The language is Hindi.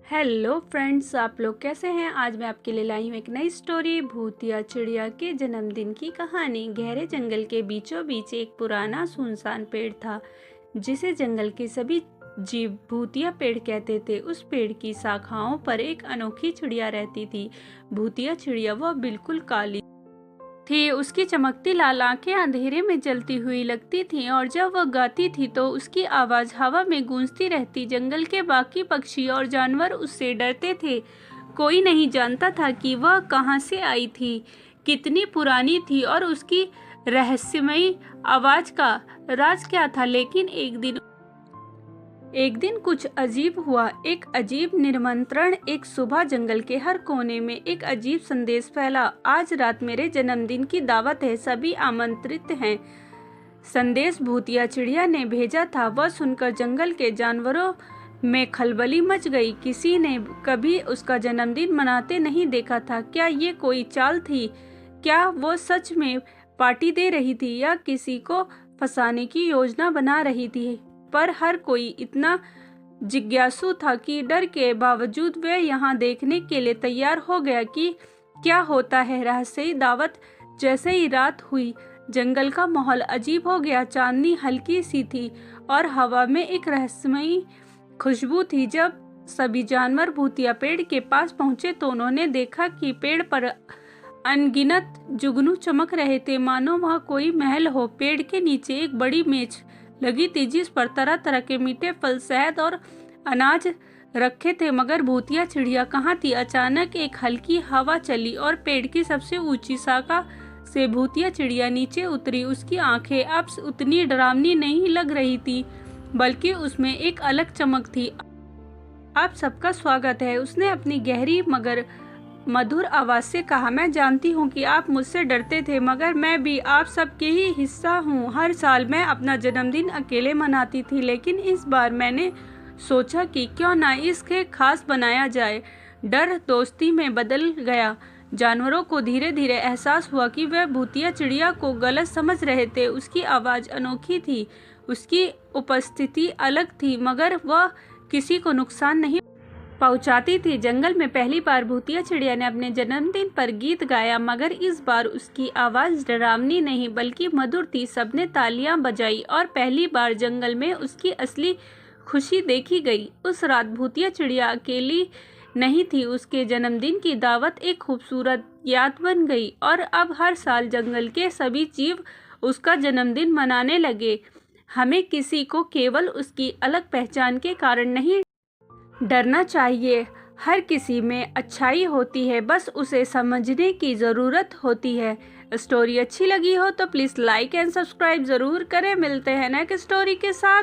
हेलो फ्रेंड्स, आप लोग कैसे हैं। आज मैं आपके लिए लाई हूँ एक नई स्टोरी, भूतिया चिड़िया के जन्मदिन की कहानी। गहरे जंगल के बीचों बीच एक पुराना सुनसान पेड़ था जिसे जंगल के सभी जीव भूतिया पेड़ कहते थे। उस पेड़ की शाखाओं पर एक अनोखी चिड़िया रहती थी। भूतिया चिड़िया वह बिल्कुल काली थी। उसकी चमकती लाल आंखें अंधेरे में जलती हुई लगती थीं और जब वह गाती थी तो उसकी आवाज हवा में गूंजती रहती। जंगल के बाकी पक्षी और जानवर उससे डरते थे। कोई नहीं जानता था कि वह कहां से आई थी, कितनी पुरानी थी और उसकी रहस्यमयी आवाज का राज क्या था। लेकिन एक दिन कुछ अजीब हुआ। एक अजीब निमंत्रण। एक सुबह जंगल के हर कोने में एक अजीब संदेश फैला। आज रात मेरे जन्मदिन की दावत है, सभी आमंत्रित हैं। संदेश भूतिया चिड़िया ने भेजा था। वह सुनकर जंगल के जानवरों में खलबली मच गई। किसी ने कभी उसका जन्मदिन मनाते नहीं देखा था। क्या ये कोई चाल थी? क्या वो सच में पार्टी दे रही थी या किसी को फंसाने की योजना बना रही थी? पर हर कोई इतना जिज्ञासु था कि डर के बावजूद वह यहाँ देखने के लिए तैयार हो गया कि क्या होता है। रहस्यमयी दावत जैसे ही रात हुई, जंगल का माहौल अजीब हो गया। चांदनी हल्की सी थी और हवा में एक रहस्यमयी खुशबू थी। जब सभी जानवर भूतिया पेड़ के पास पहुंचे तो उन्होंने देखा कि पेड़ पर अनगिनत जुगनू चमक रहे थे, मानो वहाँ कोई महल हो। पेड़ के नीचे एक बड़ी मेज लगी थी जिस पर तरह तरह के मीठे फल, शहद और अनाज रखे थे। मगर भूतिया चिड़िया कहाँ थी? अचानक एक हल्की हवा चली और पेड़ की सबसे ऊंची शाखा से भूतिया चिड़िया नीचे उतरी। उसकी आंखें अब उतनी डरावनी नहीं लग रही थी, बल्कि उसमें एक अलग चमक थी। आप सबका स्वागत है, उसने अपनी गहरी मगर मधुर आवाज से कहा। मैं जानती हूँ कि आप मुझसे डरते थे, मगर मैं भी आप सबके ही हिस्सा हूँ। हर साल मैं अपना जन्मदिन अकेले मनाती थी, लेकिन इस बार मैंने सोचा कि क्यों ना इसके खास बनाया जाए। डर दोस्ती में बदल गया। जानवरों को धीरे धीरे एहसास हुआ कि वह भूतिया चिड़िया को गलत समझ रहे थे। उसकी आवाज़ अनोखी थी, उसकी उपस्थिति अलग थी, मगर वह किसी को नुकसान नहीं पहुंचाती थी। जंगल में पहली बार भूतिया चिड़िया ने अपने जन्मदिन पर गीत गाया, मगर इस बार उसकी आवाज़ डरावनी नहीं बल्कि मधुर थी। सबने तालियां बजाई और पहली बार जंगल में उसकी असली खुशी देखी गई। उस रात भूतिया चिड़िया अकेली नहीं थी। उसके जन्मदिन की दावत एक खूबसूरत याद बन गई और अब हर साल जंगल के सभी जीव उसका जन्मदिन मनाने लगे। हमें किसी को केवल उसकी अलग पहचान के कारण नहीं डरना चाहिए। हर किसी में अच्छाई होती है, बस उसे समझने की ज़रूरत होती है। स्टोरी अच्छी लगी हो तो प्लीज़ लाइक एंड सब्सक्राइब ज़रूर करें। मिलते हैं नेक्स्ट स्टोरी के साथ।